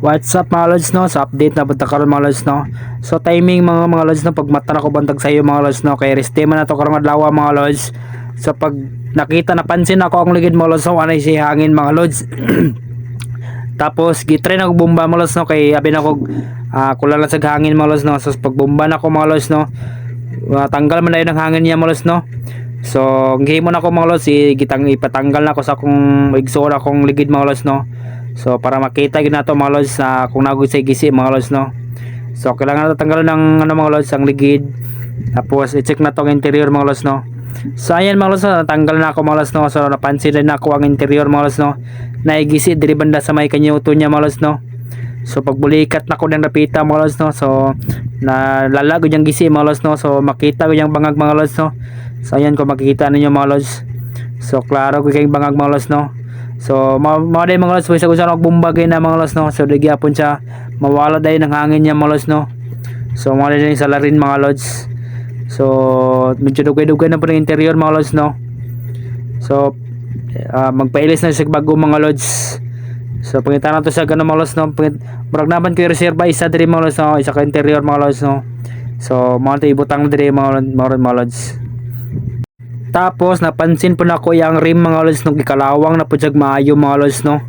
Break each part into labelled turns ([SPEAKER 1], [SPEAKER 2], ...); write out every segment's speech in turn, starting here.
[SPEAKER 1] What's up mga lods no? Sa update na punta karon mga lods no. So timing mga lods no, pag mata na ko bantag sa iyo mga lods no, kay reste man nato karong adlaw mga lods. So pag nakita napansin ako ang ligid mga lods no, anay si hangin mga lods. Tapos gitry na ko bomba mga lods no, kay abi na ko kulang lang sa hangin mga lods no. So pag bomba na ko mga lods no, tanggal man na yun ang hangin niya mga lods no. So gihimo na ko mga lods, ipatanggal na ko sa akong igsoon akong ligid mga lods no. So para makita gyud nato mga lods na kung nagoy sa gisi mga lods no. So kailangan nato tanggalan ng mga lods ang ligid. Tapos i-check na tong interior mga lods no. So ayan mga lods no, natanggal na ako mga lods no. So napansin din ako ang interior mga lods no. Naigisi diri banda sa may kanyuto niya mga lods no. So pagbulikat na ko ng napita mga lods no. So nalalago yung gisi mga lods no. So makita ko yung bangag mga lods no. So ayan kung makikita ninyo mga lods. So klaro ko kayong bangag mga lods no. So mga day mga lods, sa gusto magbumbagay na mga lods no. So di gyapon siya mawala day ng hangin niya mga lods no. So mga day sa larin mga lods. So medyo dugay-dugay na po ng interior mga lods no. So magpailis na sa bago mga lods. So pangita na to sa ganun mga lods no. Murag naman ko reserva isa diri mga lods no, isa ka interior mga lods no. So mga ibutang diri mga lods. Tapos napansin po na ko yung rim mga lods nung ikalawang na po siya maayo mga lods no.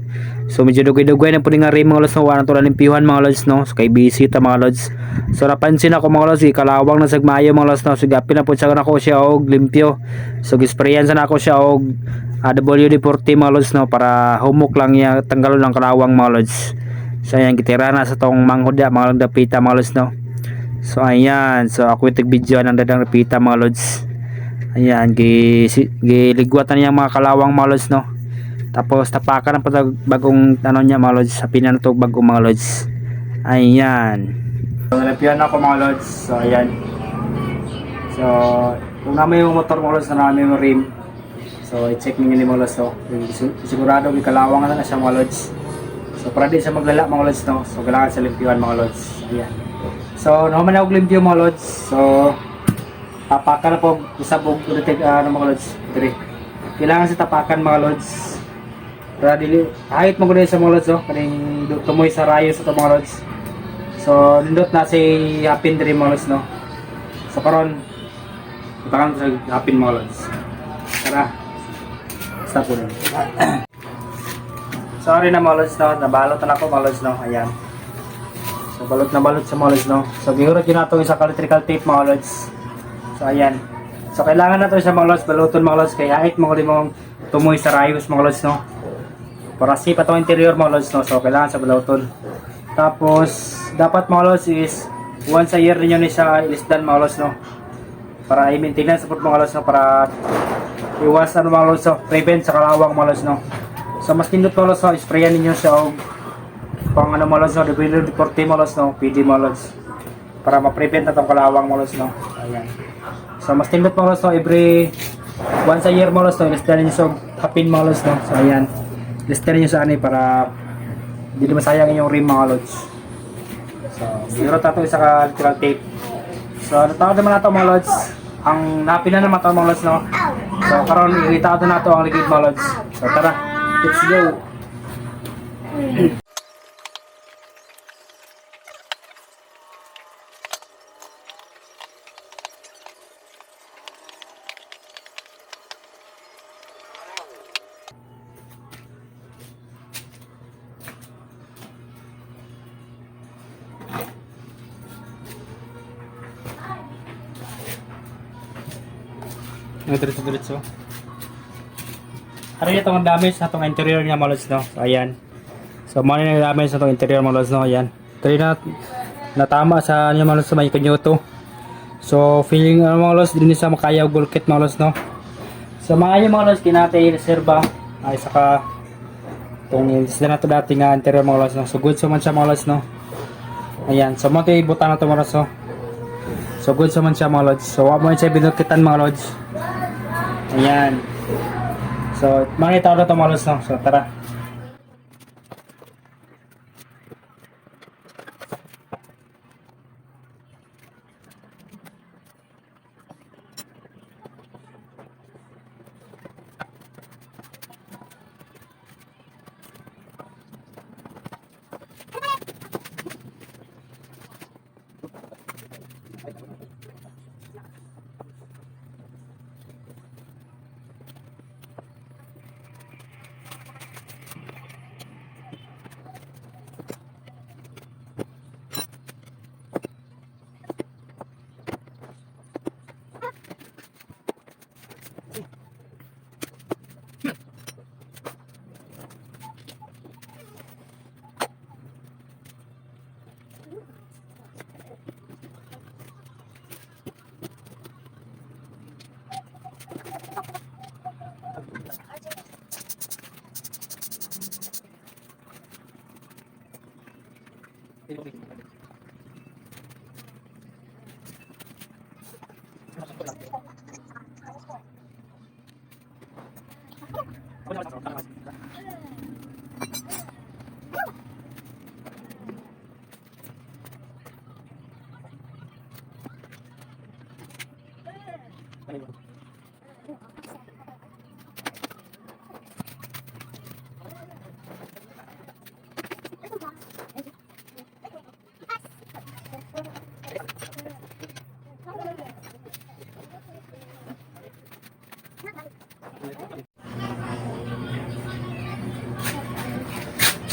[SPEAKER 1] So medyo dugay-dugay na po nga rim mga lods no, wala to limpihan mga lods no. So kay busy ta mga lods. So napansin ako mga lods, ikalawang na siya maayo mga lods no. So gapin na po siya nako siya og limpyo. So gisprayan sa nako siya og WD-40 mga lods no, para humok lang niya tanggalon ang kalawang mga lods. So ayan gitira na sa tong manghuda mga lods dapita mga lods no. So ayan, so ako itag video ng dadang dapita mga lods. Ayan, giligwatan niya mga kalawang mga lods no. Tapos tapakan ng bagong ano niya mga lods, sa pinan to bagong mga lods. Ayan. So nalapian ako mga lods. So ayan. So kung namin yung motor mga lods na namin yung rim. So i-check niyo mga lods no. Sigurado may kalawang na siya mga lods. So para di siya maglala mga lods no. So kailangan sa limpiwan mga lods. Ayan. So naman ako limpyo mga lods. So tapakan na po isabog mga lods dire. Kailangan sa tapakan mga lods para dili kahit mo gud sa mga lods oh, kaning tumoy sa rayo sa mga lods. So nindot na si hapin dire mga lods no. So karon takan sa hapin mga lods. Tara. Sa po. Sorry na mga lods no, nabalot na ako mga lods no. Ayan. So balot na balot sa mga lods no. So gihurot ginato sa electrical tape mga lods. So ayan. So kailangan na to sa mga lods, baluton mga lods, kaya hait mo mong tumoy sa rayos mga lods no. Para safe atong interior mga lods no. So kailangan sa baluton. Tapos dapat mga lods is once a year niyo ni siya ilisdan mga lods no. Para i-maintenance support mga lods no, para iwasan mga lods no, prevent sa kalawang mga lods no. So mas tindot mga lods no, sprayan niyo siya og pang ano mga lods no, WD-40 mga lods no, PD mga lods. Para ma-prevent na tong kalawang mga lods no. Ayan. So mas tindot mga lods no, every once a year mga lods no, ilisdan niyo sa hapin mga lods no. So ayan, ilisdan niyo sa ani para hindi masayang yung rim mga lods. So zero tato isa ka electrical tape. So natawag naman nato mga lods, ang napina naman ito mga lods no. So karon iritado nato ang ligid mga lods. So tara, let's go. Diretso. Ano yung itong damage sa itong interior niya mga lods no. So ayan. So mali na damage sa itong interior mga lods no. Ayan. Ito na natama sa niya mga lods sa may kanyuto. So feeling mga lods din sa makayaw bulkit mga lods no. So mga lods kinatay reserva ay saka itong isla na ito dati nga interior mga lods no. So good so man siya mga lods no. Ayan. So mo ito ibutan na ito mga lods no. So good so man siya mga lods. So wag mo siya binukitan mga lods. Ayan. So, makita ko na ito mga lods no. So, tara.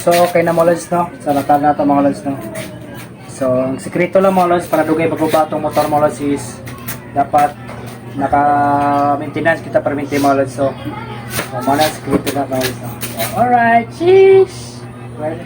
[SPEAKER 1] So, okay na mga lods, no? So, natala na ito mga lods, no? So, ang sekreto lang mga lods, para dugay pagbaba itong motor mga lods is dapat naka-maintenance kita perminti mga lods. So, mga sekreto na mga lods, no? So, alright, cheers! Well,